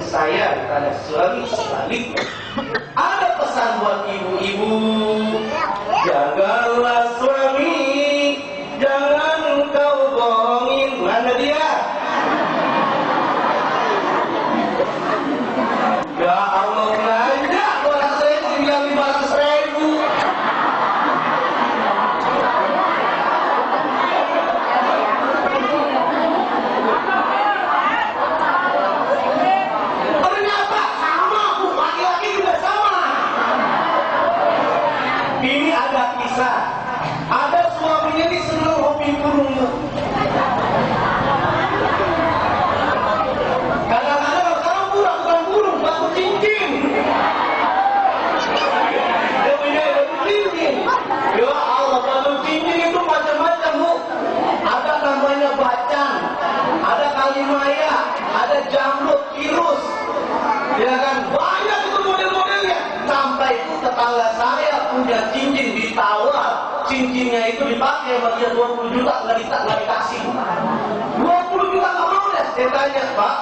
saya kepada suami sebaliknya. Ada pesan buat ibu-ibu, jagalah suami, jangan kau bohongin. Mana dia? Ya Allah, belanja bola saya tinggal 500.000. Ternyata sama, Bu. Laki-laki juga sama. Ini ada kisah. Ada suaminya ini senang hobi burung. Kadang-kadang sekarang bukan burung, batu cincin. Dia punya batu cincin. Ya Allah, batu cincin itu macam-macam, Bu. Ada namanya bacan, ada kalimaya, ada jamrut, virus. Ya kan, banyak itu model-modelnya. Sampai itu tetangga saya punya cincin ditawar. Cincinnya itu dipakai sama dia 20 juta, nggak dikasih. 20 juta nggak mau deh. Saya tanya, Pak,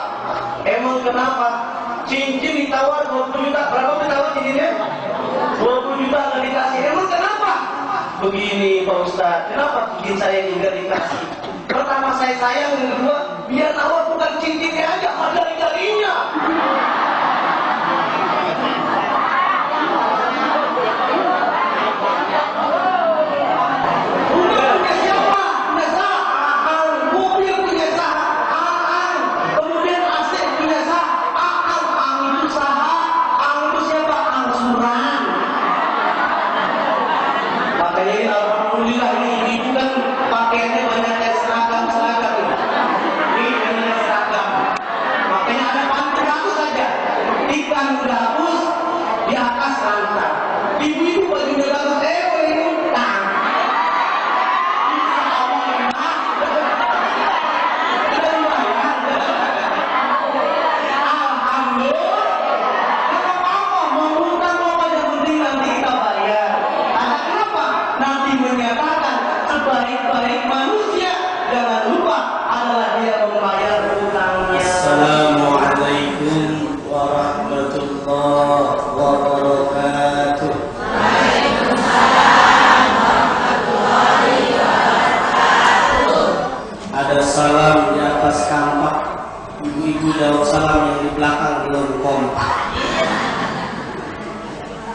emang kenapa? Cincin ditawar 20 juta, berapa ditawar cincinnya? 20 juta nggak dikasih. Emang kenapa? Begini Pak Ustadz, kenapa cincin saya ini nggak dikasih? Pertama saya sayang, yang kedua, biar tawar bukan cincinnya aja, ada jari-jarinya.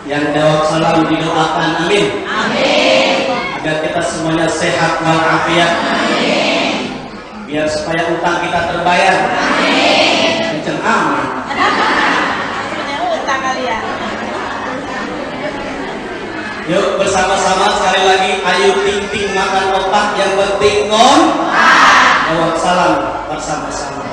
Yang jawab salam didoakan, amin. Amin. Agar kita semuanya sehat walafiat. Amin. Biar supaya utang kita terbayar. Amin. Kenceng amin. Punya utang kalian. Yuk bersama-sama sekali lagi, ayo ting-ting makan otak, yang penting jawab salam bersama-sama.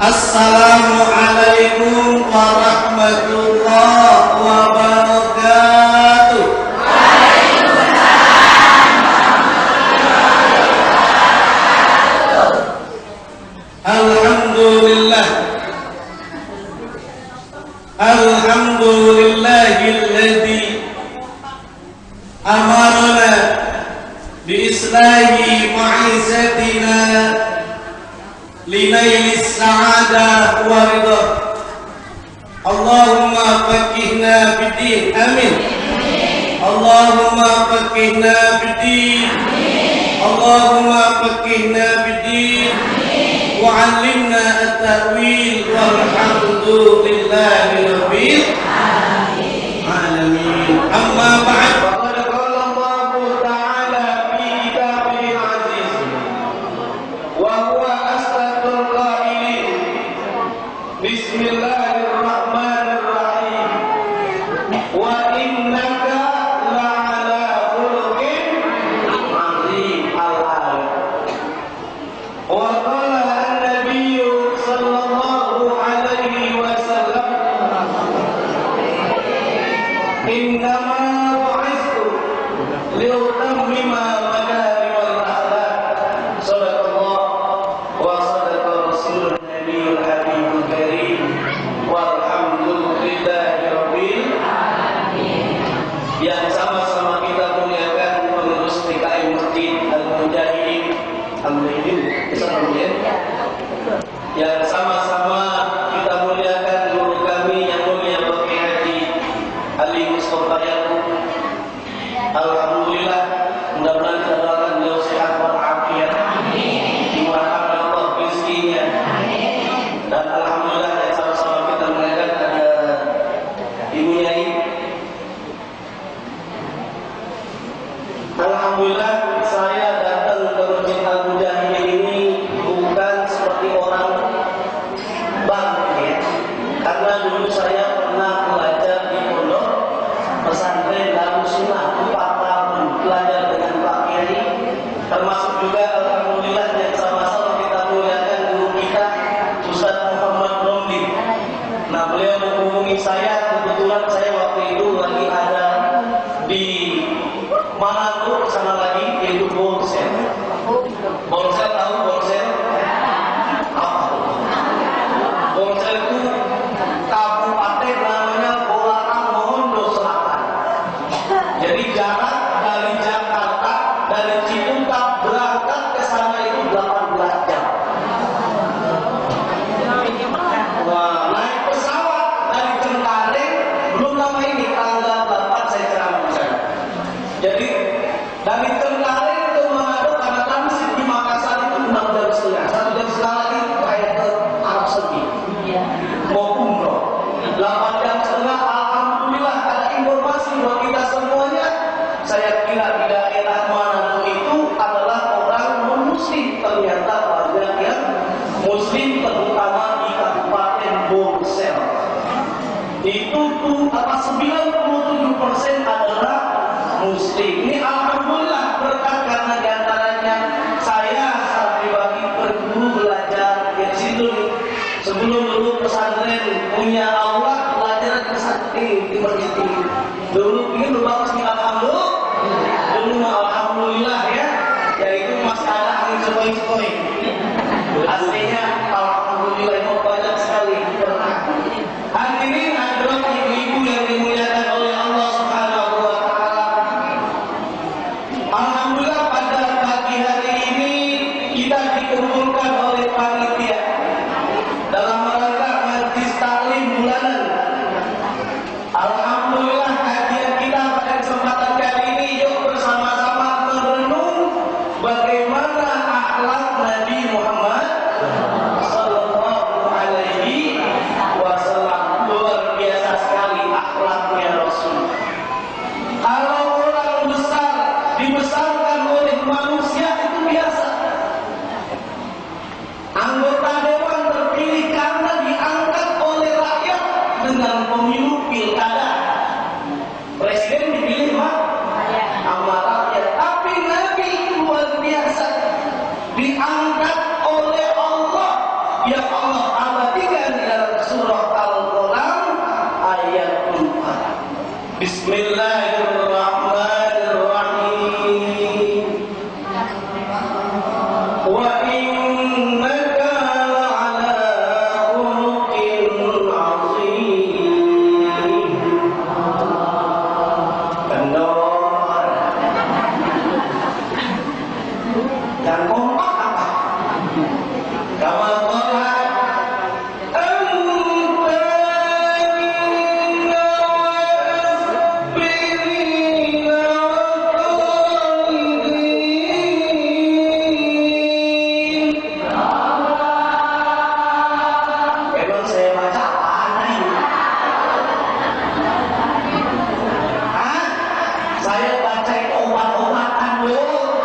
Assalamualaikum warahmatullahi wabarakatuh. Waalaikumsalam warahmatullahi wabarakatuh. Alhamdulillah. Alhamdulillahilladzi amarna bi islahi ma'izatina linailis sa'adah wa ridha. Allahumma faqihna bid-din, amin. Allahumma faqihna bid-din, Allahumma faqihna bid-din, wa 'allimna at-ta'wil, walhamdulillahi rabbil alamin. Amma ba'd. Yang sama-sama kita muliakan Mudah-mudahan kita doakan beliau sehat walafiat, dimurahkan oleh Allah rezekinya. Dan alhamdulillah dari sama-sama kita melihat ada Ibu Nyai. Alhamdulillah saya datang ke Masjid Al-Mujahidin ini bukan seperti orang bangkit, karena dulu saya pernah belajar di pondok pesantren Darul Sunnah 4 tahun belajar dengan Pak Kiai, termasuk juga alhamdulillah yang sama-sama kita muliakan guru kita Ustaz Muhammad Romli. Nah, beliau menghubungi saya, kebetulan saya waktu itu lagi ada di Manado sana lagi, yaitu Bolsel. Bolsel tahu Bolsel? Apa? Bolsel itu kabupaten namanya Bolaang Mohondo Selatan. Jadi jarak dari Jakarta, dari Ciputat berangkat ke sana itu 18 jam. Wah, naik pesawat dari Cengkareng, belum lama ini tanggal 8 saya ceramah di sana. Jadi dari Cengkareng ke Manado karena transit di Makassar itu 6 jam setengah, 1 jam setengah lagi kayak ke Arab Saudi. Mau umroh 8 jam setengah. Alhamdulillah ada informasi buat kita semuanya. Saya kira di daerah Manado itu adalah orang non-muslim, ternyata banyak yang muslim, terutama di Kabupaten Bolsel. Itu tuh 97% adalah muslim. Ini alhamdulillah berkat karena diantaranya saya pribadi perlu belajar di situ nih. Sebelum dulu pesantren punya aula belajar ke pesantren di masjid ini. Dulu ini bagus nih alhamdulillah. Dulu alhamdulillah ya, yaitu masih ada angin sepoi-sepoi. Aslinya alhamdulillah itu banyak sekali. Hadirin hadirat ibu-ibu yang dimuliakan oleh Allah Subhanahu wa taala. Alhamdulillah pada pagi hari ini kita dikumpulkan oleh panitia dalam rangka majlis taklim bulanan. Alhamdulillah kajian kita pada kesempatan kali ini, yuk bersama-sama merenung bagaimana akhlak Nabi Muhammad sallallahu alaihi wasallam. Luar biasa sekali akhlaknya Rasul. Kalau orang besar dibesarkan oleh manusia itu biasa. Anggota dewan terpilih karena diangkat oleh rakyat dengan pemilu pilkada. Presiden dipilih sama rakyat. Tapi Nabi luar biasa, diangkat oleh Allah. Ya Allah abadikan di dalam surah Al-Qalam ayat 4. Bismillahirrahmanirrahim. Wa innaka la'ala khuluqin 'azim. Kendor. Yang kompak apa? Kama qala emang saya baca apa ini? Hah? Saya baca itu obat-obatan loh.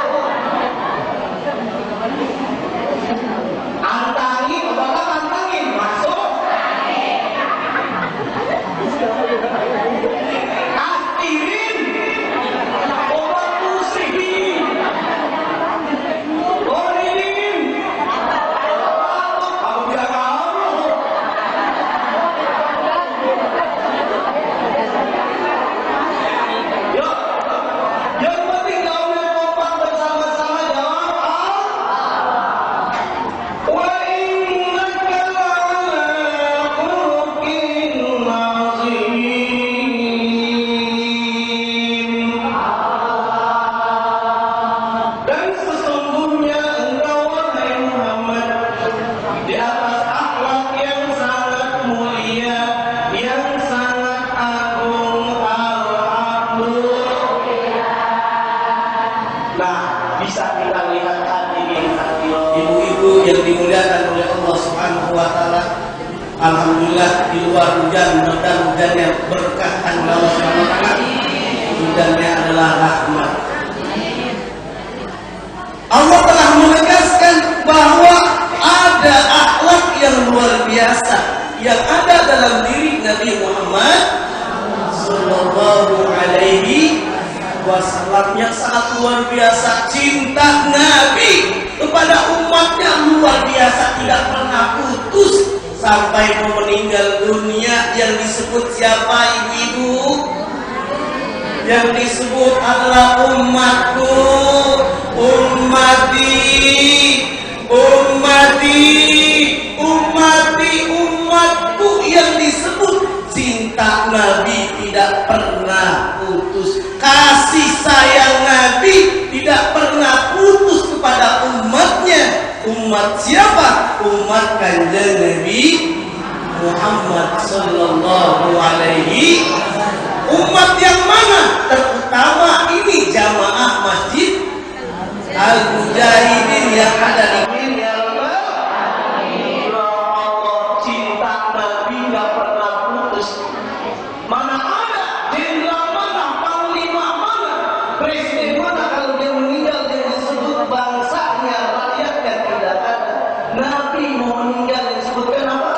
bisa kita lihat hadirin hadirat. Ibu-ibu yang dimuliakan oleh Allah Subhanahu wa taala. Alhamdulillah di luar hujan, mudah-mudahan berkah Allah Subhanahu wa taala. Hujannya adalah rahmat. Allah telah menegaskan bahwa ada akhlak yang luar biasa yang ada dalam diri Nabi Muhammad sallallahu alaihi wasallam yang sangat luar biasa. Cinta Nabi kepada umatnya luar biasa, tidak pernah putus sampai mau meninggal dunia. Yang disebut siapa ibu-ibu? Yang disebut adalah umatku, ummati, ummati, ummati, umatku. Yang disebut cinta Nabi tidak pernah putus, kasih sayang Nabi tidak pernah putus kepada umatnya. Umat siapa? Umat Kanjeng Nabi Muhammad sallallahu alaihi. Umat yang mana? Terutama ini jamaah Masjid Al-Mujahidin yang ada di sini. Ya Allah, cinta Nabi nggak pernah putus. Mana ada jenderal mana, panglima mana, presiden mana kalau dia meninggal dia disebut bangsanya, rakyatnya tidak ada. Nabi mau meninggal disebutkan apa?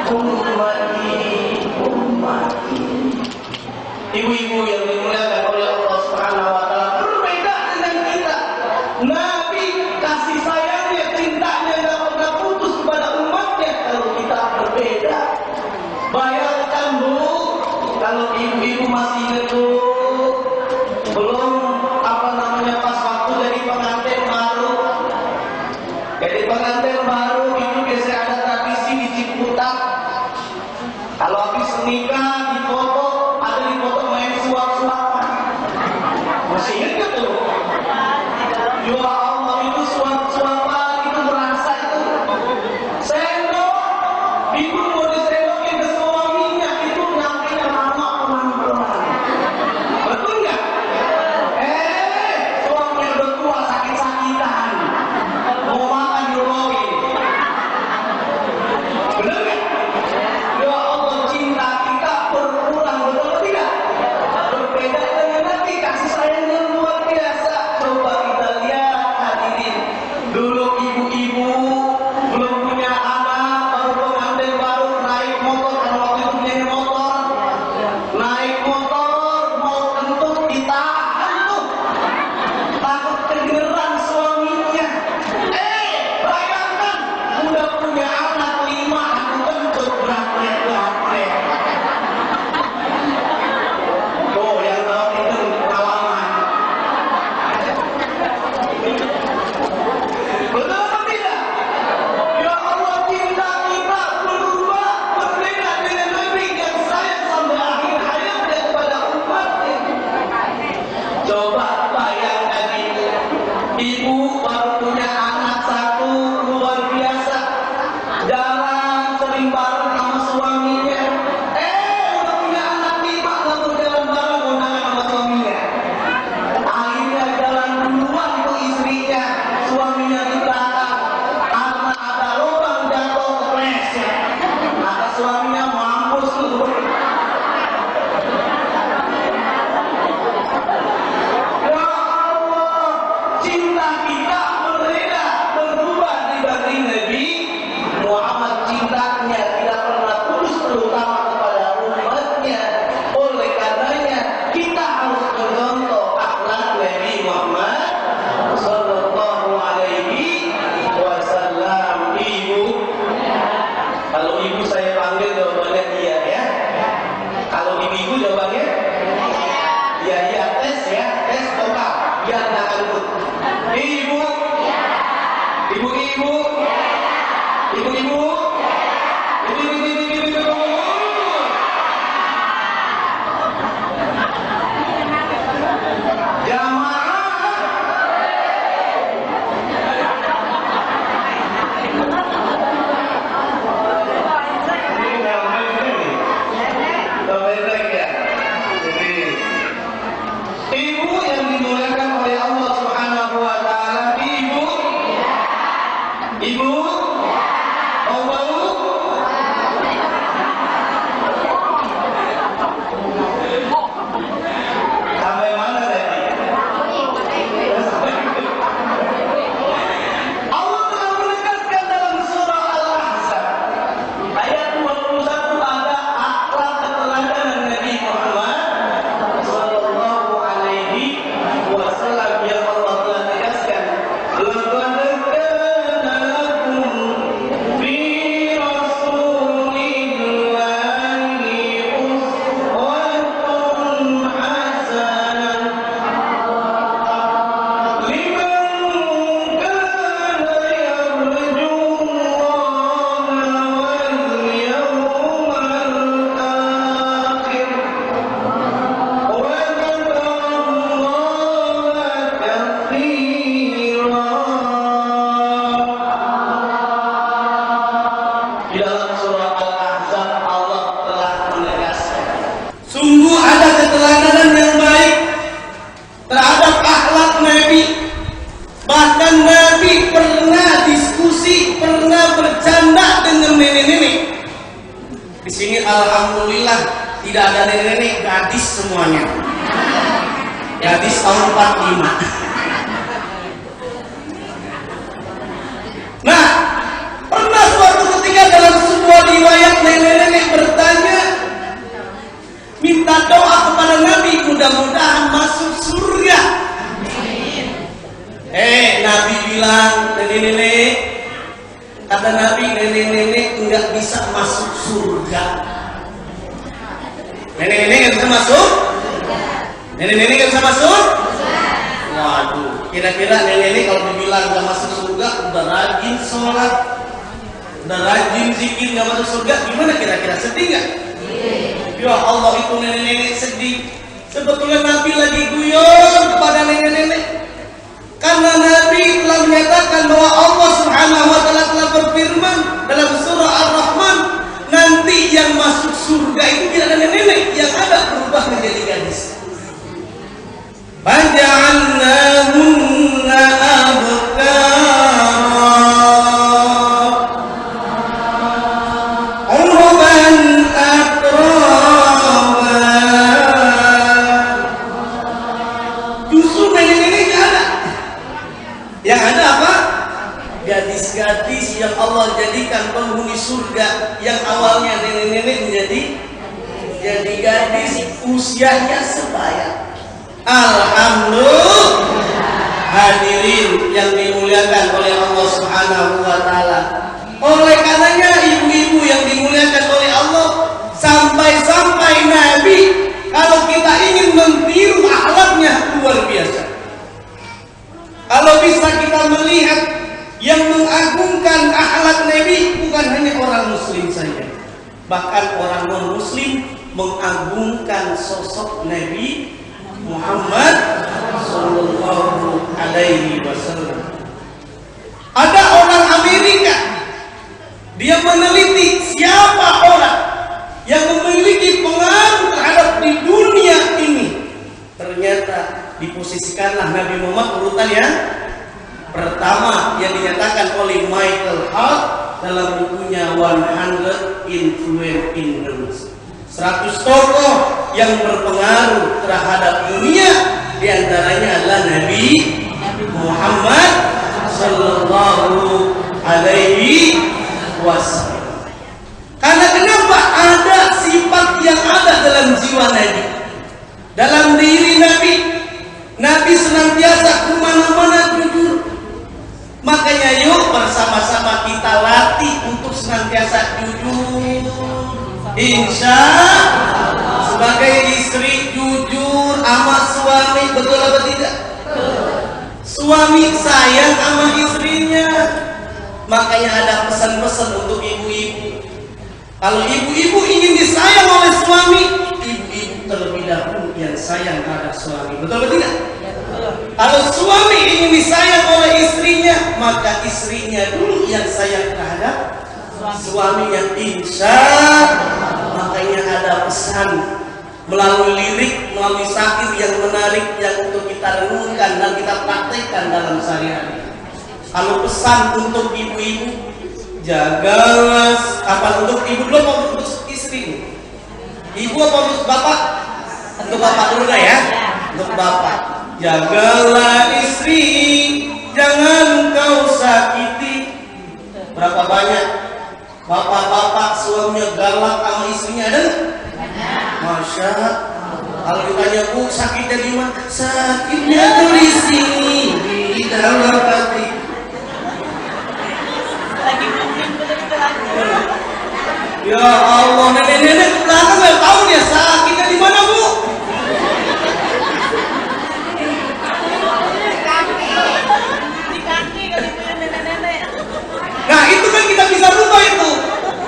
Ummati, ummati. Ibu-ibu yang dimuliakan oleh Allah Subhanahu wa taala, berbeda dengan kita. Nabi kasih sayangnya, cintanya tidak pernah putus kepada umatnya. Kalau kita berbeda, bayangkan Bu, kalau ibu-ibu masih ingat dulu, belum pas waktu jadi pengantin baru. Jadi pengantin baru itu biasanya ada tradisi di Ciputat. Kalau habis nikah dipoto, ada dipoto main suap-suapan. Masih ingat gak tuh? Ya Allah, itu suap-suapan itu berasa itu. Sendok, ibu mau disendokin ke suaminya itu nyampe lama pelan-pelan. Betul nggak? Suami udah tua sakit-sakitan, mau makan diomongin. Bener nggak? Ya Allah, cinta kita berkurang, betul tidak? Berbeda dengan Nabi, kasih sayangnya luar biasa. Coba kita lihat hadirin. Dulu ibu-ibu belum punya anak, baru pengantin baru naik motor, karena waktu itu punya motor. Naik motor, mau kentut ditahan tuh. Takut kedengeran suaminya. Bayangkan, udah punya anak 5, aku kentut berat-berat. Tuh, yang tahu itu pengalaman. Betul atau tidak? Ya Allah, cinta kita berubah, berbeda dengan Nabi yang sayang sampai akhir hayatnya kepada umatnya. Coba bayangkan ibu baru punya anak 1, luar biasa, jalan sering bareng sama suaminya. Udah punya anak 5, nggak mau jalan bareng, undangan sama suaminya. Akhirnya jalan duluan tuh istrinya, suaminya di belakang. Karena ada lubang jatuh kepleset. Maka suaminya mampus tuh. Ya Allah, cinta kita berbeda, berubah dibanding Nabi Muhammad. Cintanya tidak pernah putus, terutama kepada umatnya. Oleh karenanya kita harus mencontoh akhlak Nabi Muhammad sallallahu alaihi wasallam. Ibu, kalau ibu saya panggil jawabannya iya ya. Kalau ibu jawabannya iya, iya, tes ya, tes total. Biar nggak kentut. Ibu, ibu-ibu, ibu-ibu, ibu-ibu. Jamaah. Baik ya. Jadi, ibu yang dimuliakan oleh Allah Subhanahu wa taala. nenek-nenek. Di sini alhamdulillah tidak ada nenek-nenek, gadis semuanya. Gadis tahun 45. Nah, pernah suatu ketika dalam sebuah riwayat nenek-nenek bertanya, minta doa kepada Nabi mudah-mudahan masuk surga. Nabi bilang, nenek-nenek, kata Nabi, nenek-nenek enggak bisa masuk surga. Nenek-nenek enggak bisa masuk? Nenek-nenek enggak bisa masuk? Waduh, kira-kira nenek-nenek kalau dibilang enggak masuk surga, udah rajin sholat, udah rajin zikir, enggak masuk surga, gimana kira-kira? Sedih enggak? Ya Allah, itu nenek-nenek sedih. Sebetulnya Nabi lagi guyon kepada nenek-nenek. Karena Nabi telah menyatakan bahwa Allah Subhanahu wa taala telah berfirman dalam surah Ar-Rahman, nanti yang masuk surga itu tidak ada nenek, yang ada berubah menjadi gadis. Faja'alnahunna abkara urban atraba. Justru nenek-nenek nggak ada. Yang ada apa? Gadis-gadis yang Allah jadikan penghuni surga, yang awalnya nenek-nenek menjadi gadis usianya sebaya. Alhamdulillah. Hadirin yang dimuliakan oleh Allah Subhanahu wa taala. Oleh karenanya ibu-ibu yang dimuliakan oleh Allah, sampai-sampai Nabi kalau kita ingin meniru akhlaknya luar biasa. Kalau bisa kita melihat yang mengagungkan akhlak Nabi bukan hanya orang muslim saja, bahkan orang non muslim mengagungkan sosok Nabi Muhammad sallallahu alaihi wasallam. Ada orang Amerika, dia meneliti siapa orang yang memiliki pengaruh terhadap di dunia ini. Ternyata diposisikanlah Nabi Muhammad urutan yang pertama yang dinyatakan oleh Michael Hart dalam bukunya 100 Influence. 100 tokoh yang berpengaruh terhadap dunia, diantaranya adalah Nabi Muhammad sallallahu alaihi wasallam. Karena kenapa? Ada sifat yang ada dalam jiwa Nabi, dalam diri Nabi. Nabi senantiasa kemana-mana jujur. Makanya yuk bersama-sama kita latih untuk senantiasa jujur. Insya Allah. Sebagai istri jujur sama suami, betul apa tidak? Suami sayang sama istrinya. Makanya ada pesan-pesan untuk ibu-ibu. Kalau ibu-ibu ingin disayang oleh suami, ibu-ibu terlebih dahulu yang sayang terhadap suami. Betul atau tidak? Kalau suami ingin disayang oleh istrinya, maka istrinya dulu yang sayang terhadap suami yang insya. Makanya ada pesan melalui lirik, melalui syair yang menarik yang untuk kita renungkan dan kita praktekkan dalam sehari-hari. Kalau pesan untuk ibu-ibu, jagalah apa untuk ibu dulu atau untuk istri? Ibu apa untuk bapak? Untuk bapak dulu ya. Untuk bapak, jagalah istri, jangan kau sakiti. Berapa banyak bapak-bapak suaminya galak sama istrinya, ada nggak? Masya Allah. Kalau ditanya, Bu, sakitnya di mana? Sakitnya tuh di sini, di dalam hati. Ya Allah, nenek-nenek ke belakang nggak tahu dia sakitnya di mana, Bu? Nah itu kan kita bisa rubah itu.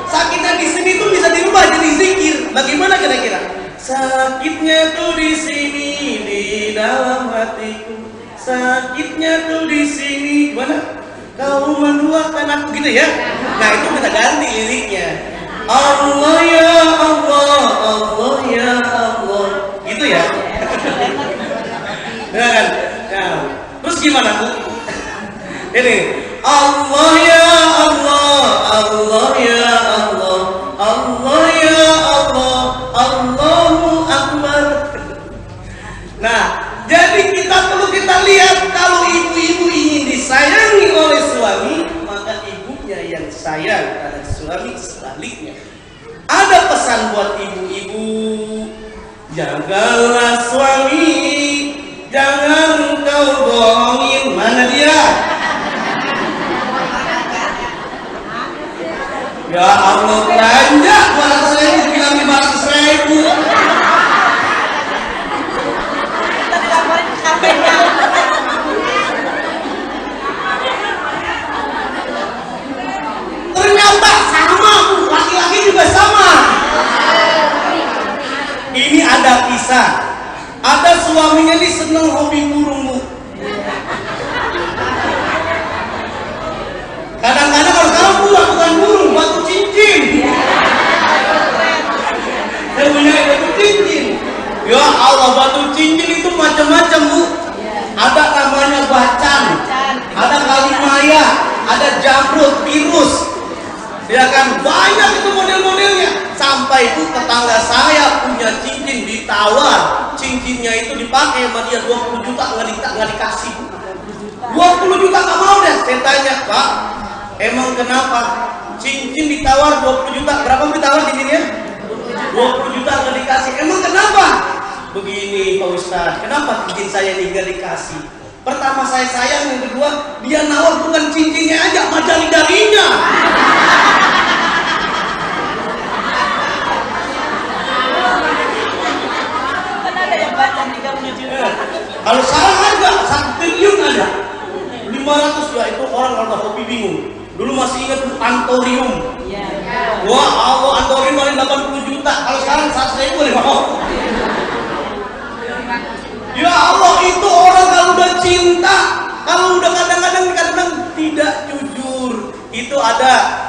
Sakitnya di sini tuh bisa dirubah jadi zikir. Bagaimana kira-kira? Sakitnya tuh di sini di dalam hatiku. Sakitnya tuh di sini. Gimana? Kau menduakan aku gitu ya. Nah itu kita ganti liriknya. Allah ya Allah, Allah ya Allah. Gitu ya. Nah, terus gimana, Bu? Ini Allah ya Allah, Allah ya Allah. miliknya. Ada pesan buat ibu-ibu, jagalah suami, jangan kau bohongin. Mana dia? Ya Allah, belanja 200.000 bilang 500.000. Kita dilaporin ke KPK. Ternyata sama, laki-laki juga sama. Ini ada kisah. Ada suaminya ini seneng hobi burung, Bu. Kadang-kadang kalau kamu pulang bukan burung, batu cincin. Saya punya batu cincin. Ya Allah, batu cincin itu macam-macam, Bu. Ada namanya bacan, ada kalimaya, ada jamrud, virus. Ya kan, banyak itu model-modelnya. Sampai itu tetangga saya punya cincin ditawar, cincinnya itu dipakai sama dia 20 juta nggak dikasih. 20 juta nggak mau deh. Saya tanya, Pak, emang kenapa? Cincin ditawar 20 juta, berapa ditawar cincinnya? 20 juta nggak dikasih. Emang kenapa? Begini Pak Ustadz, kenapa cincin saya ini nggak dikasih? Pertama saya sayang, yang kedua dia nawar bukan cincinnya aja, jari-jarinya. Kan ada yang baca 30 juta. Kalau salah harga 1 triliun ada. 500 ya, itu orang kalau hobi bingung. Dulu masih ingat antorium. Iya. Wah, Allah, antorium paling 80 juta. Kalau sekarang 100.000 boleh mau. Ya Allah, itu orang kalau udah cinta, kalau udah kadang-kadang tidak jujur. Itu ada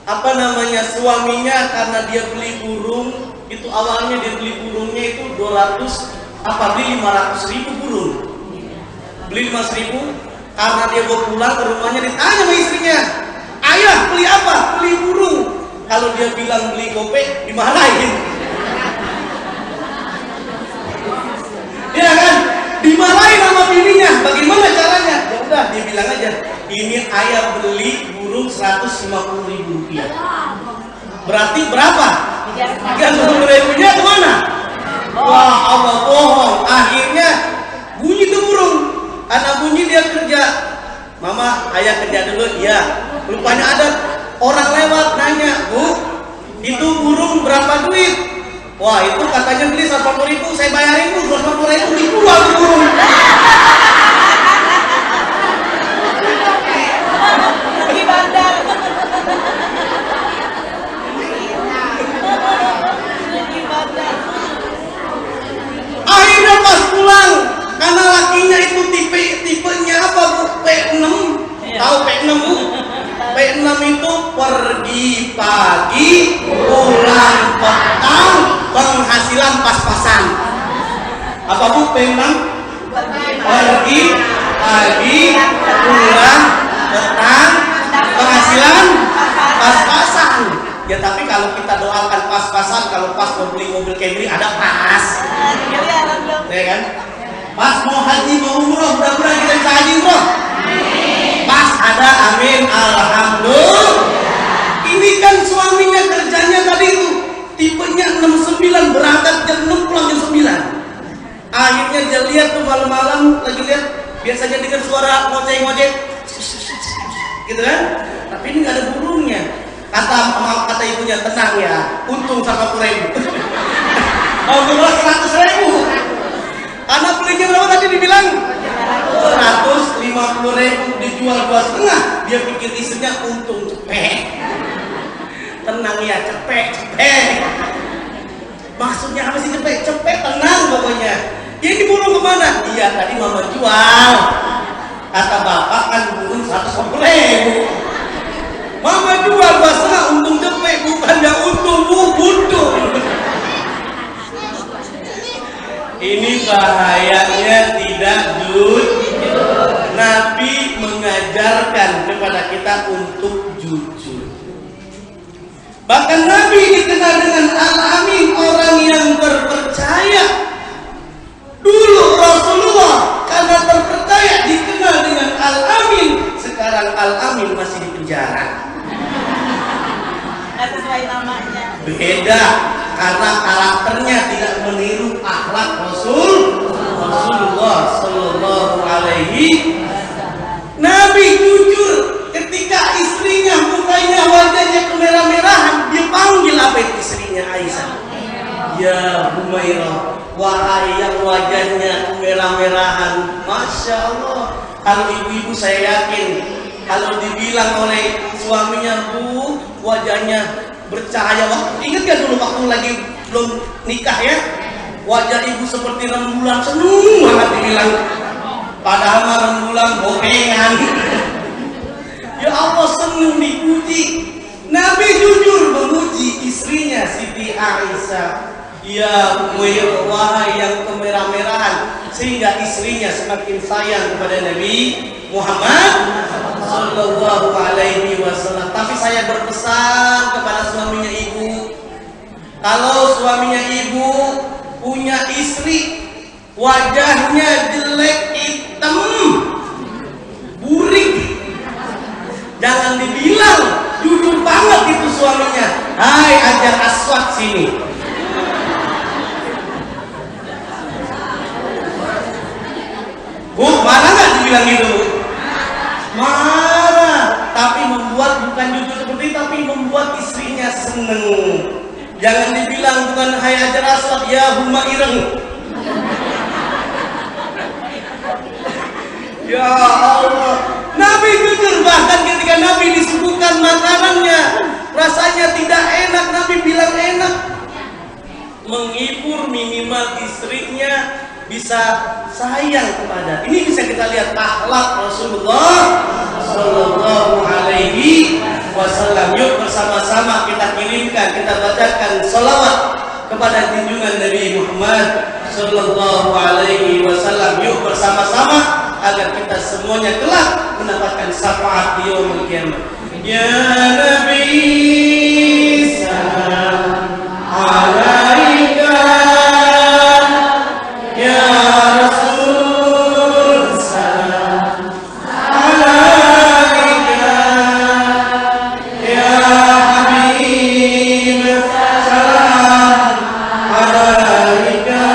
apa namanya, suaminya karena dia beli burung, itu awalnya dia beli burungnya itu 500.000 burung. Beli 500.000, karena dia mau pulang ke rumahnya ditanya sama istrinya, ayah beli apa? Beli burung. Kalau dia bilang beli gopek, dimarahin. Ya kan? Dimarahin sama bininya. Bagaimana caranya? Ya udah, dia bilang aja, ini ayah beli burung 150.000 rupiah. Berarti berapa? 30.000-nya kemana? Wah, Allah bohong. Akhirnya bunyi tuh burung. Karena bunyi dia kerja. Mama, ayah kerja dulu. Iya. Rupanya ada orang lewat nanya, Bu, itu burung berapa duit? Wah, itu katanya beli 150.000, saya bayarin Bu 250.000, dijual burung. Pergi bandar. Pergi bandar. Akhirnya pas pulang, karena lakinya itu tipenya apa Bu? P6. Tahu P6 Bu? P6 itu pergi pagi, pulang petang, penghasilan pas-pasan. Apa Bu P6? Pergi pagi, pulang petang, penghasilan pas-pasan. Ya tapi kalau kita doakan pas-pasan, kalau pas mau beli mobil Camry ada pas. Miliaran dong. Ya kan? Pas mau haji, mau umroh, mudah-mudahan kita bisa haji umroh. Pas ada, amin, alhamdulillah. Ini kan suaminya kerjanya tadi itu tipenya 69, berangkat jam 6, pulang jam 9. Akhirnya dia lihat tuh malam-malam lagi lihat, biasanya dengar suara ngoceh-ngoceh gitu kan, tapi ini nggak ada burungnya. Kata ibunya, tenang ya, untung 100.000. Untung 100.000. Karena belinya berapa tadi dibilang? 150.000, dijual 2,5. Dia pikir istrinya untung cepet. Tenang ya, cepet. Maksudnya apa sih cepet? Cepet, tenang pokoknya. Ini burung kemana? Iya, tadi mama jual. Kata bapak kan burung 150.000. Mama jual 2,5, untung cepet. Bukannya untung, buntung. Ini bahayanya tidak jujur. Nabi mengajarkan kepada kita untuk jujur. Bahkan Nabi dikenal dengan Al-Amin, orang yang terpercaya. Dulu Rasulullah karena terpercaya dikenal dengan Al-Amin. Sekarang Al-Amin masih di penjara. Nggak sesuai Beda karena karakternya tidak meniru akhlak Rasulullah Sallallahu Alaihi. Nabi jujur ketika istrinya mukanya wajahnya kemerah-merahan, dia panggil apa itu istrinya Aisyah? Ya Humairah, wahai yang wajahnya kemerah-merahan. Masya Allah. Kalau ibu-ibu saya yakin kalau dibilang oleh suaminya, Bu, wajahnya bercahaya. Ingat gak dulu waktu lagi belum nikah ya, wajah ibu seperti rembulan, seneng banget dibilang. Padahal mah rembulan bohongan. Ya Allah, seneng dipuji. Nabi jujur memuji istrinya Siti Aisyah. Ya Umayyah, wahai yang kemerah-merahan, sehingga istrinya semakin sayang kepada Nabi Muhammad Sallallahu Alaihi Wasallam. Tapi saya berpesan kepada suaminya ibu, kalau suaminya ibu punya istri wajahnya jelek, hitam, burik, jangan dibilang jujur banget itu suaminya. Hai Hajar Aswad sini. Bu, marah nggak dibilang gitu? Marah, tapi membuat bukan jujur seperti itu, tapi membuat istrinya seneng. Jangan dibilang bukan hai Hajar Aswad, ya Huma Ireng. Ya Allah, Nabi jujur, bahkan ketika Nabi disuguhkan makanannya rasanya tidak enak, Nabi bilang enak. Menghibur minimal istrinya, bisa sayang kepada. Ini bisa kita lihat akhlak Rasulullah Sallallahu Alaihi Wasallam. Yuk bersama-sama kita kirimkan, kita bacakan salawat kepada junjungan Nabi Muhammad Sallallahu Alaihi Wasallam. Yuk bersama-sama agar kita semuanya kelak mendapatkan syafaat di yaumul qiyamah. Ya Nabi salam alaika, ya Rasul salam alaika, ya Habib salam alaika,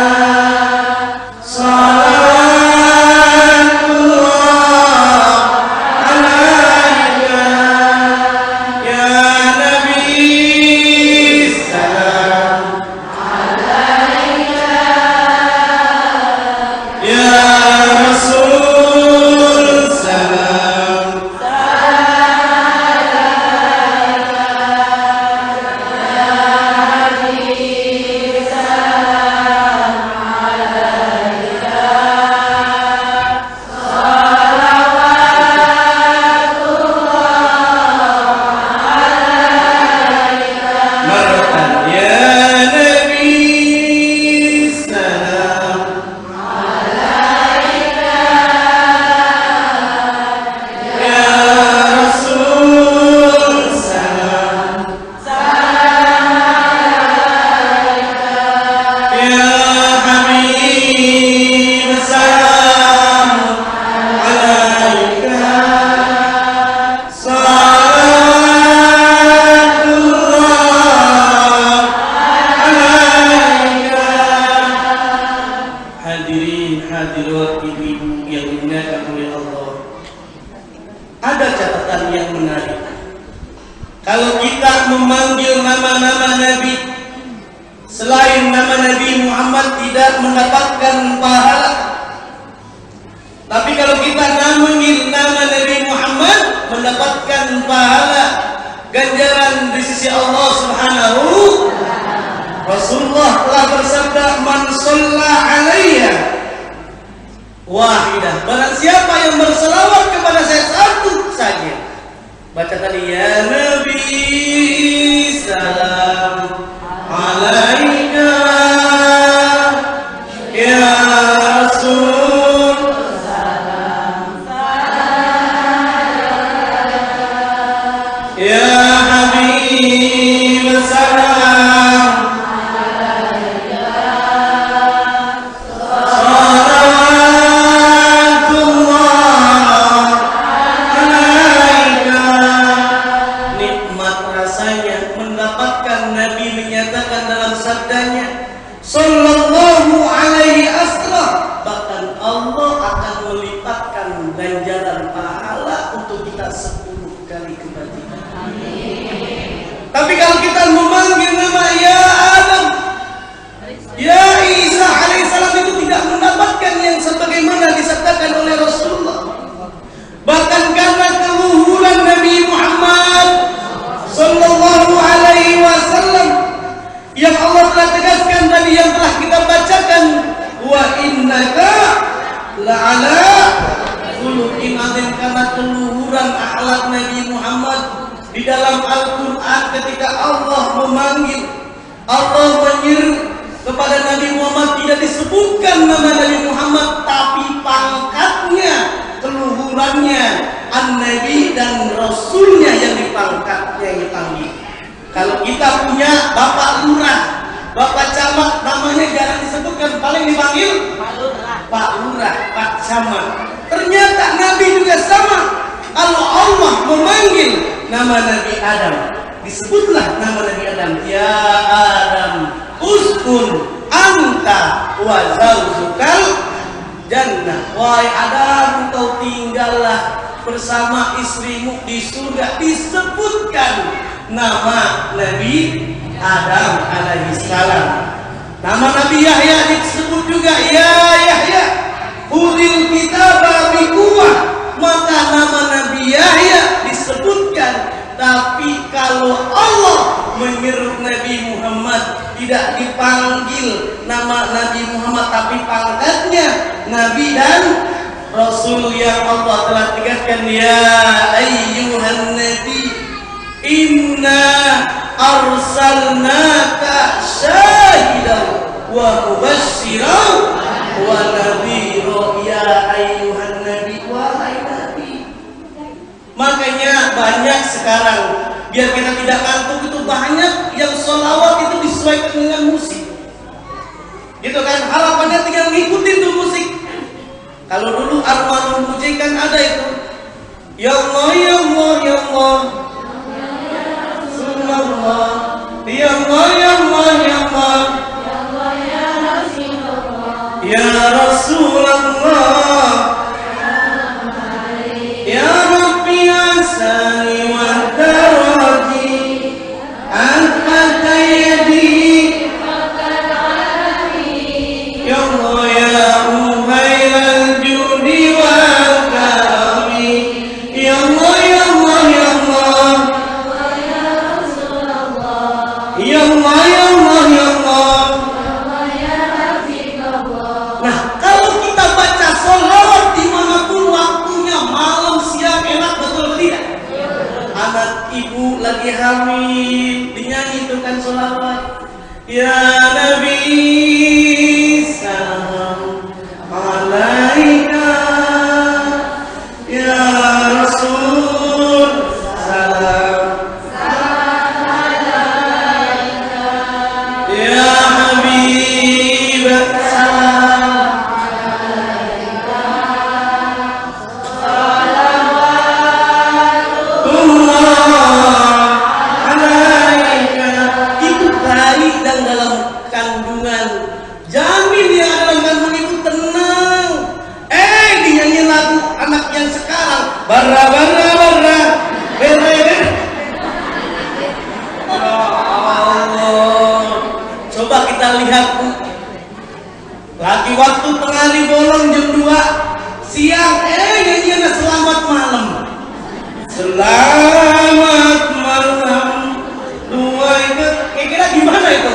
untuk kita 10 kali kebatinan. Tapi kalau kita memanggil nama ya Adam, ya Isa alaihissalam, itu tidak mendapatkan yang sebagaimana disabdakan oleh Rasulullah. Bahkan karena keluhuran Nabi Muhammad sallallahu alaihi wasallam yang Allah telah tegaskan tadi, yang telah kita bacakan, wa innaka la'ala khuluqin azim, karena keluhuran akhlak Nabi Muhammad di dalam Al-Quran ketika Allah memanggil, Allah menyeru kepada Nabi Muhammad, tidak disebutkan nama Nabi Muhammad, tapi pangkatnya, keluhurannya, An-Nabi dan Rasulnya yang dipangkatnya, yang dipanggil. Kalau kita punya Bapak Lurah, Bapak Camat, namanya jarang disebutkan, paling dipanggil Pak Lurah, Pak Camat. Ternyata Nabi juga sama. Kalau Allah memanggil nama Nabi Adam, disebutlah nama Nabi Adam, ya Adam uskun anta wa zaujukal jannah. Wahai Adam, kau tinggallah bersama istrimu di surga. Disebutkan nama Nabi Adam alaihissalam. Nama Nabi Yahya disebut juga, ya Yahya khudil kitaba biquwwah. Maka nama Nabi Yahya disebutkan. Tapi kalau Allah menyeru Nabi Muhammad, tidak dipanggil nama Nabi Muhammad, tapi pangkatnya Nabi dan Rasul yang Allah telah tegaskan, ya ayyuhan nabi inna arsalnaka syahidan wa mubasysyiran wa nadhira, ya ayyuhan nabi, wahai nabi. Makanya banyak sekarang, biar kita tidak ngantuk, itu banyak yang sholawat itu disesuaikan dengan musik, gitu kan, harapannya tinggal ngikutin tuh musik. Kalau dulu Armanul Muji kan ada itu, ya Allah ya Allah ya Allah Subhanallah, ya Allah ya Allah ya Allah ya Rasulullah, ya Rabbi asani wa taraji anta yadi, ya Allah ya Muhailal judi wal karami, ya Allah ya Allah ya Allah ya Allah ya Allah ya Allah. Nah, kalau kita baca sholawat dimanapun waktunya, malam, siang, enak, betul tidak? Anak ibu lagi hamil, dinyanyi itu kan sholawat. Ya Nabi salam alaika, ya Rasul salam ya Habib salam. Itu bayi dan dalam kandungan, jamin yang dalam kandungan itu tenang. Dinyanyi lagu anak yang sekarang, bara bara bara bere. Ya Allah, coba kita lihat Bu, lagi waktu tengah hari bolong jam 2 siang, nyanyian selamat malam. Selamat malam, dua ingat, kira-kira gimana itu?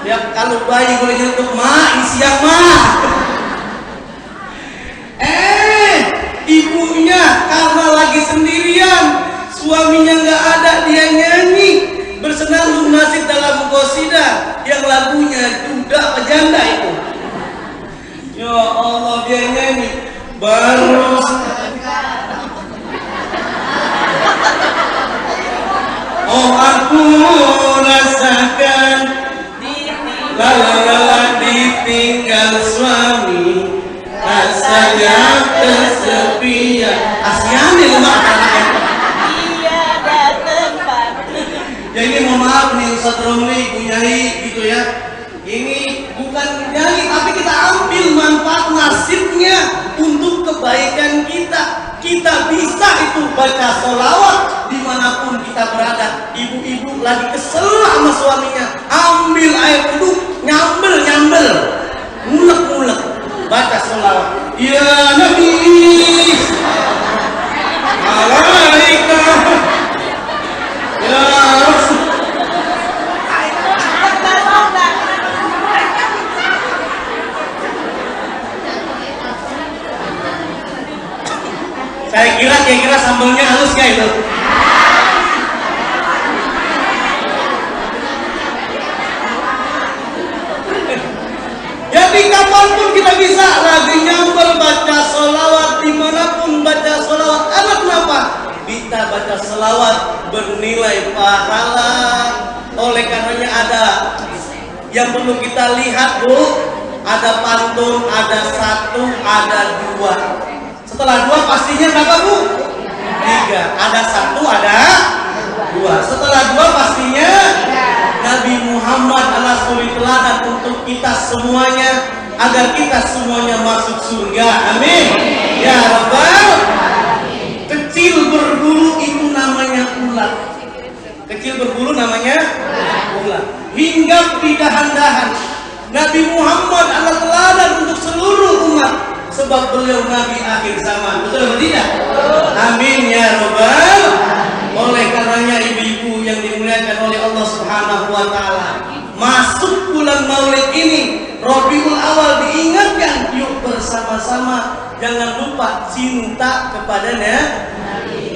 Ya kalau bayi boleh nyentuh, ma, ini siang ma. Ibunya karena lagi sendirian, suaminya nggak ada, dia nyanyi bersenandung nasib dalam qasidah yang lagunya duda pejanda itu. Ya Allah, dia nyanyi baru. Oh aku rasakan lala ditinggal suami, rasanya kesepian. Asian nih rumah anaknya. Iya, ada tempat. Ya ini mohon maaf nih Ustaz Romli, Bu Nyai gitu ya. Ini bukan nyanyi, tapi kita ambil manfaat nasibnya untuk kebaikan kita. Kita bisa itu baca sholawat dimanapun kita berada. Ibu-ibu lagi kesel sama suaminya, ambil air wudhu, nyambel, ngulek, baca sholawat. Ya Nabi, alaika, ya Rasul. Saya kira sambelnya halus gak itu? Jadi kapanpun kita bisa lagi nyambel baca sholawat, dimanapun baca sholawat. Ada kenapa? Kita baca sholawat bernilai pahala. Oleh karenanya ada yang perlu kita lihat, Bu. Ada pantun, ada satu, ada dua. Setelah dua pastinya berapa, Bu? 3. Ada satu, ada dua. Setelah dua pastinya Nabi Muhammad adalah suri teladan untuk kita semuanya, agar kita semuanya masuk surga. Amin. Ya Rabbal. Kecil berbulu itu namanya ulat. Kecil berbulu namanya ulat. Hinggap di dahan-dahan. Nabi Muhammad adalah teladan untuk seluruh umat. Sebab beliau Nabi akhir zaman. Betul atau tidak? Amin ya Rabbal. Oleh karenanya ibu-ibu yang dimuliakan oleh Allah Subhanahu wa taala, masuk bulan Maulid ini, Rabiul Awal diingatkan, yuk bersama-sama jangan lupa cinta kepadanya.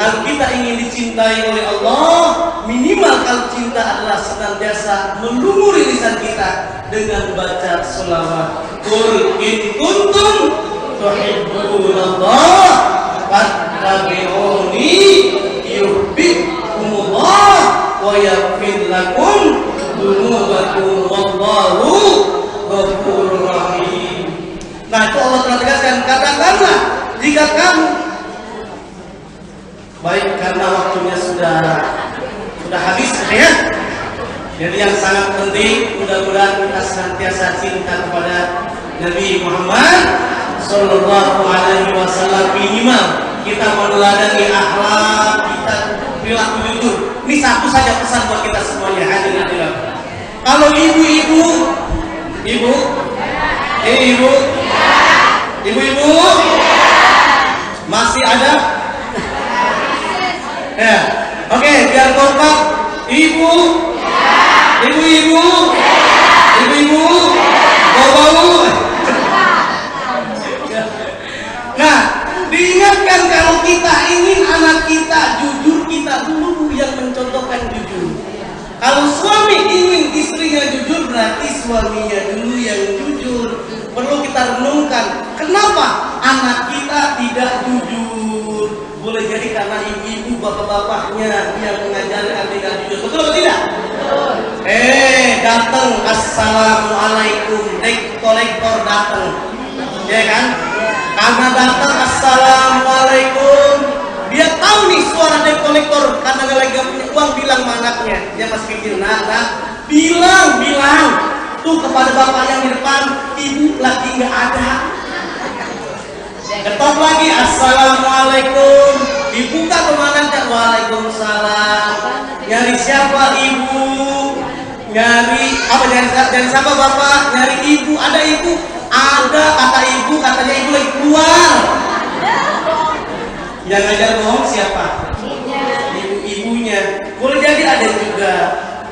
Kalau kita ingin dicintai oleh Allah, minimal kalau cinta adalah senantiasa melumuri lisan kita dengan baca sholawat. Qul in kuntum tuhibbunallah fattabi'uni yuhibbukumullah wa yaghfir lakum dzunubakum wallahu ghafurur rahim. Nah, itu Allah telah tegaskan, katakanlah jika kamu baik, karena waktunya sudah habis ya. Jadi yang sangat penting, mudah-mudahan kita senantiasa cinta kepada Nabi Muhammad Sallallahu Alaihi Wasallam. Minimal kita meneladani akhlak kita, perilaku jujur. Ini satu saja pesan buat kita semuanya. Hadirin. Kalau ibu-ibu masih ada? Ya, oke, biar kompak. Ibu-ibu, bau-bau. Nah, diingatkan kalau kita ingin anak kita jujur, kita dulu yang mencontohkan jujur. Kalau suami ingin istrinya jujur, berarti suaminya dulu yang jujur. Perlu kita renungkan, kenapa anak kita tidak jujur? Boleh jadi karena ibu-ibu, bapak-bapaknya yang mengajarkan tidak jujur. Betul atau tidak? Betul. Datang, assalamualaikum, dek kolektor datang, ya kan? Karena datang assalamualaikum, dia tahu nih suara dek kolektor, karena dia lagi gak punya uang, bilang sama anaknya, dia masih kecil, nah, bilang tuh kepada bapak yang di depan, ibu lagi nggak ada. Ketok lagi, assalamualaikum, dibuka kemananya, waalaikumsalam. Nyari siapa ibu? Nyari apa? Nyari siapa bapak? Nyari ibu. Ada ibu? Ada, kata ibu, katanya ibu lagi keluar. Yang ngajar bohong siapa? Ibu-ibunya. Boleh jadi ada juga.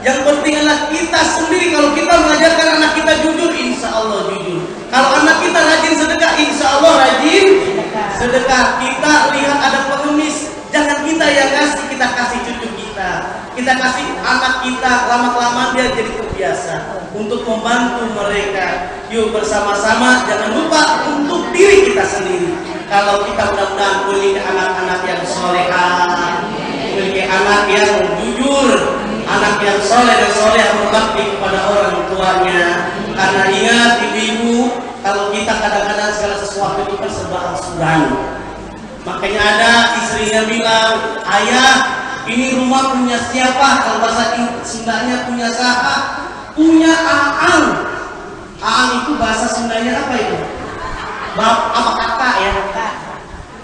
Yang penting adalah kita sendiri. Kalau kita mengajarkan anak kita jujur, insya Allah jujur. Kalau anak kita rajin sedekah, insya Allah rajin sedekah. Kita lihat ada pengemis, jangan kita yang kasih, kita kasih cucu kita. Kita kasih anak kita, lama-kelamaan dia jadi terbiasa untuk membantu mereka. Yuk bersama-sama, jangan lupa untuk diri kita sendiri. Kalau kita mudah-mudahan memiliki anak-anak yang solehah, memiliki anak yang jujur, anak yang soleh dan soleh berbakti kepada orang tuanya. Karena ingat ibu-ibu, kalau kita kadang-kadang segala sesuatu itu kan serba angsuran. Makanya ada istrinya bilang, ayah, ini rumah punya siapa? Kalau bahasa Sundanya punya siapa? Punya Aang. Aang itu bahasa Sundanya apa itu? Apa kakak ya?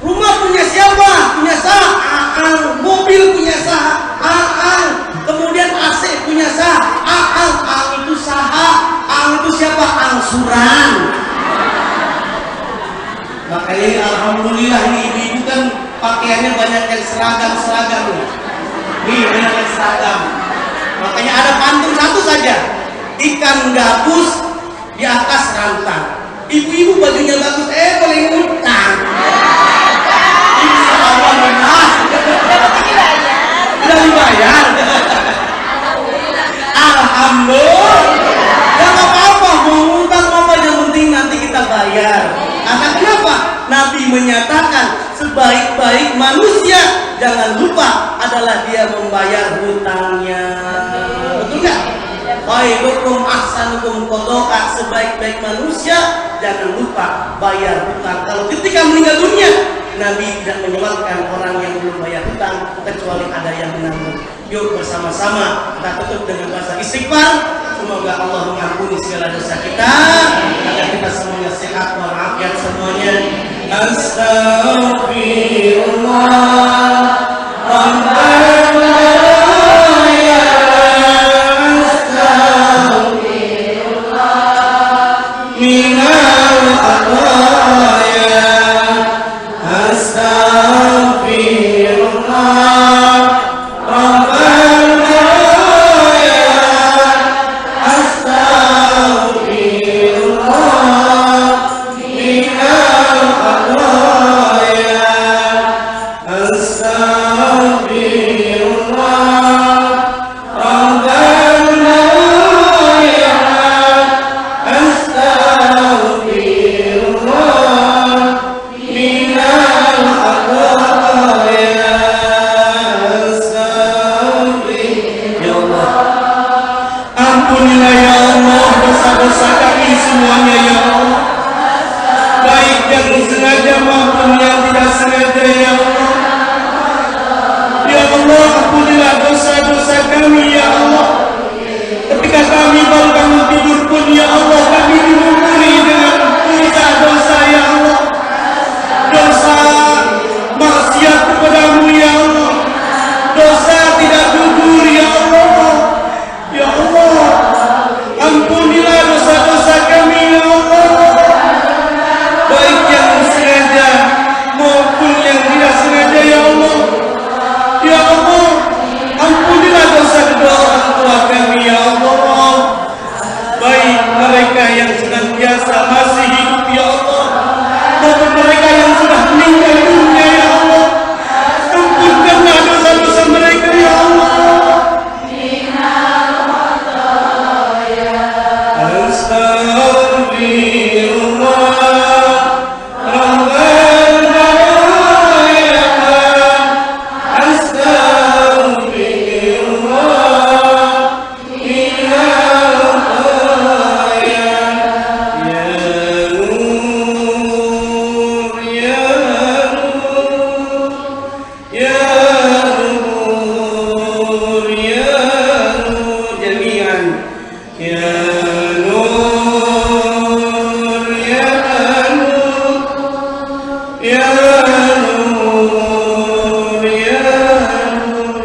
Rumah punya siapa? Punya sah, Aang. Mobil punya sah, Aang. Kemudian AC punya sah, Aang. Aang itu saha. Aang itu siapa? Angsuran. Makanya ini alhamdulillah nih ibu kan pakaiannya banyak yang seragam nih. Nih banyak yang seragam. Makanya ada pantun satu saja. Ikan gabus di atas rantang. Ibu-ibu bajunya bagus, boleh ngutang. Insya Allah benar. Sudah dibayar. Alhamdulillah. Gak apa-apa, mau ngutang apa yang penting nanti kita bayar. Karena kenapa? Nabi menyatakan sebaik-baik manusia jangan lupa adalah dia membayar hutangnya. Betul nggak? Khairukum ahsanukum qadha, sebaik-baik manusia jangan lupa bayar hutang. Kalau ketika meninggal dunia, Nabi tidak menyematkan orang yang belum bayar hutang kecuali ada yang menanggung. Yuk bersama-sama kita tutup dengan bahasa istighfar. Semoga Allah mengampuni segala dosa kita, agar kita semuanya sehat walafiat semuanya. Astaghfirullah Rabbana ya astaghfirullah minal khataya astaghfirullah Rabbana ya astaghfirullah minal khataya astaghfirullah Rabbana ya astaghfirullah minal khataya astaghfirullah. Ampunilah ya Allah dosa-dosa kami semuanya ya Allah, baik yang sengaja maupun yang tidak sengaja ya Allah. Ya Allah, ampunilah dosa-dosa kami ya Allah. Ketika kami baru bangun tidur pun ya Allah, kami dilumuri dengan dosa-dosa ya Allah. Dosa maksiat kepadamu ya Allah, dosa tidak jujur ya Allah. Ya Allah, ampunilah dosa-dosa kami ya Allah, baik yang sengaja maupun yang tidak sengaja ya Allah. Ya Allah, ampunilah dosa kedua orang tua kami ya Allah, baik mereka yang senantiasa masih hidup ya Allah maupun mereka yang sudah meninggal dunia ya Allah. Ampunkanlah dosa-dosa mereka ya Allah. Astaghfirullah Rabbana ya astaghfirullah minal khataya ya nur ya nur ya nur ya nur jami'an ya nur ya nur ya nur ya nur.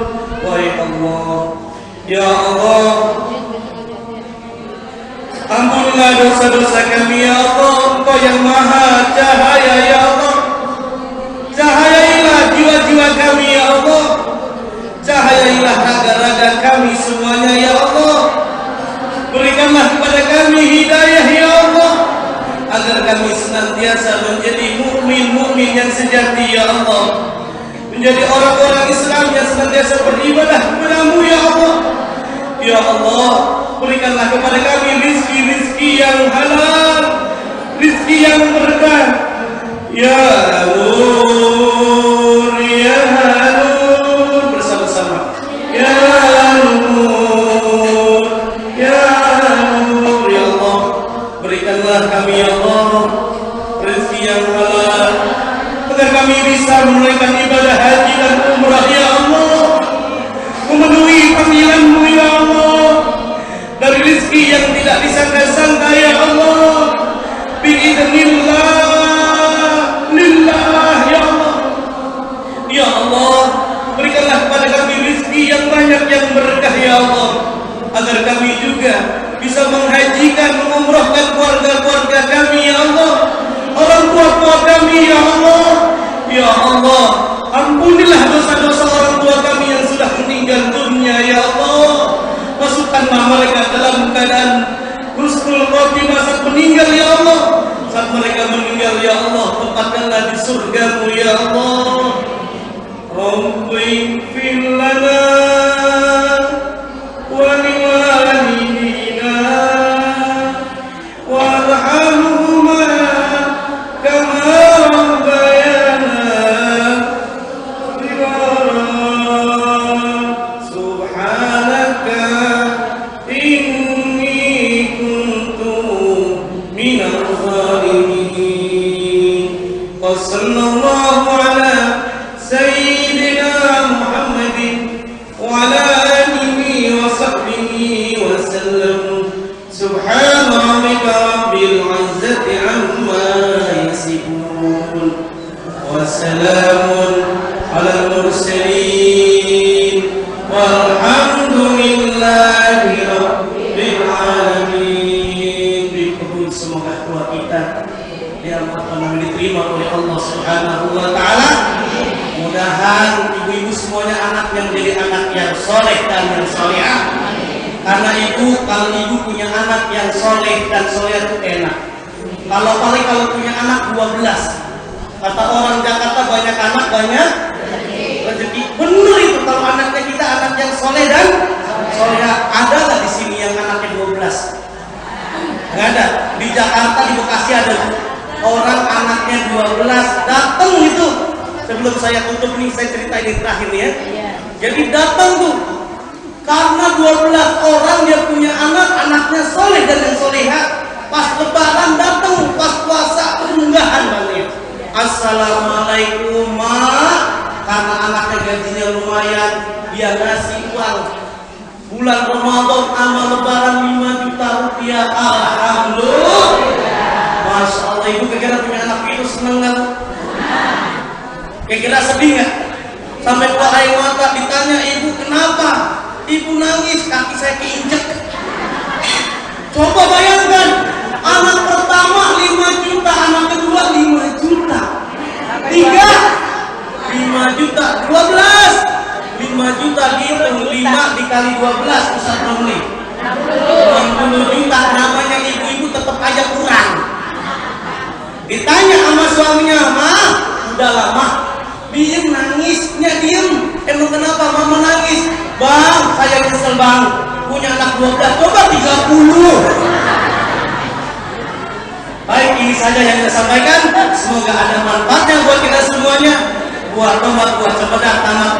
Wahai Allah, ya Allah, ampunilah dosa-dosa kami ya Allah. Engkau yang maha cahaya ya Allah, cahayailah jiwa-jiwa kami ya Allah, cahayailah raga-raga kami semuanya ya Allah. Berikanlah kepada kami hidayah ya Allah, agar kami senantiasa menjadi mukmin-mukmin yang sejati ya Allah, menjadi orang-orang Islam yang senantiasa beribadah kepadamu ya Allah. Ya Allah, berikanlah kepada kami rizki-rizki yang halal, rizki yang berkah. Ya Nur, ya Nur, bersama-sama. Ya Nur, ya Nur, ya Allah, berikanlah kami ya Allah rizki yang halal, agar kami bisa menunaikan ibadah haji dan umrah ya Allah, memenuhi panggilan-Mu ya Allah, dari rizki yang tidak disangka-sangka ya Allah. Biidznillah, lillah Allah, berikanlah kepada kami rezeki yang banyak yang berkah ya Allah, agar kami juga bisa menghajikan, mengumrahkan keluarga-keluarga kami ya Allah, orang tua-tua kami ya Allah. Ya Allah, ampunilah dosa-dosa orang tua kami yang sudah meninggal dunia ya Allah. Masukkanlah mereka dalam keadaan husnul khotimah saat meninggal ya Allah. Saat mereka meninggal ya Allah, tempatkanlah di surgamu ya Allah. Rabbi fil lana wa liwalidina warhamhuma kama rabbayana shighara. Subhanaka inni kuntu minal zalimin. Wa sallallahu ala sayyidina Muhammadin wa ala alihi wa sahbihi wa sallam. Subhana rabbika rabbil izzati amma yasifun wa salamun alal mursalin walhamdulillahi rabbil alamin. Dikabul semoga doa kita yang diterima oleh Allah Subhanahu wa taala. Mudah-mudahan ibu-ibu semuanya anak yang menjadi anak yang soleh dan yang solehah. Karena ibu, kalau ibu punya anak yang soleh dan soleh itu enak. Kalau punya anak 12, kata orang Jakarta banyak anak banyak rezeki. Benar itu, kalau anaknya kita anak yang soleh dan solehah. Ada nggak di sini yang anaknya 12? Nggak ada. Di Jakarta, di Bekasi ada orang anaknya 12 datang itu. Sebelum saya tutup nih, saya cerita ini terakhir ya. Jadi datang tuh karena 12 orang dia punya anak, anaknya soleh dan yang solehah. Pas lebaran datang, pas puasa unggahan banget. Assalamualaikum ma, karena anaknya gajinya lumayan, dia ngasih uang. Bulan Ramadan amal lebaran 5 juta rupiah. Alhamdulillah. Masya Allah, ibu kira-kira punya anak itu seneng gak? Kira-kira sedih gak? Sampai keluar air mata, ditanya ibu kenapa? Ibu nangis, kaki saya keinjek. Coba bayangkan, anak pertama 5 juta, anak kedua 5 juta, 5 juta, 12, 5 juta dihitung, 5 dikali 12, Ustaz Romli 60 juta, namanya ibu-ibu tetap aja kurang. Ditanya sama suaminya, mah, udah lama diem nangisnya diem. Emang kenapa mama nangis? Bang, saya nyesel bang, punya anak 12, coba 30. Baik, ini saja yang saya sampaikan. Semoga ada manfaatnya buat kita semuanya. Buat tobat, buat cempedak, tamat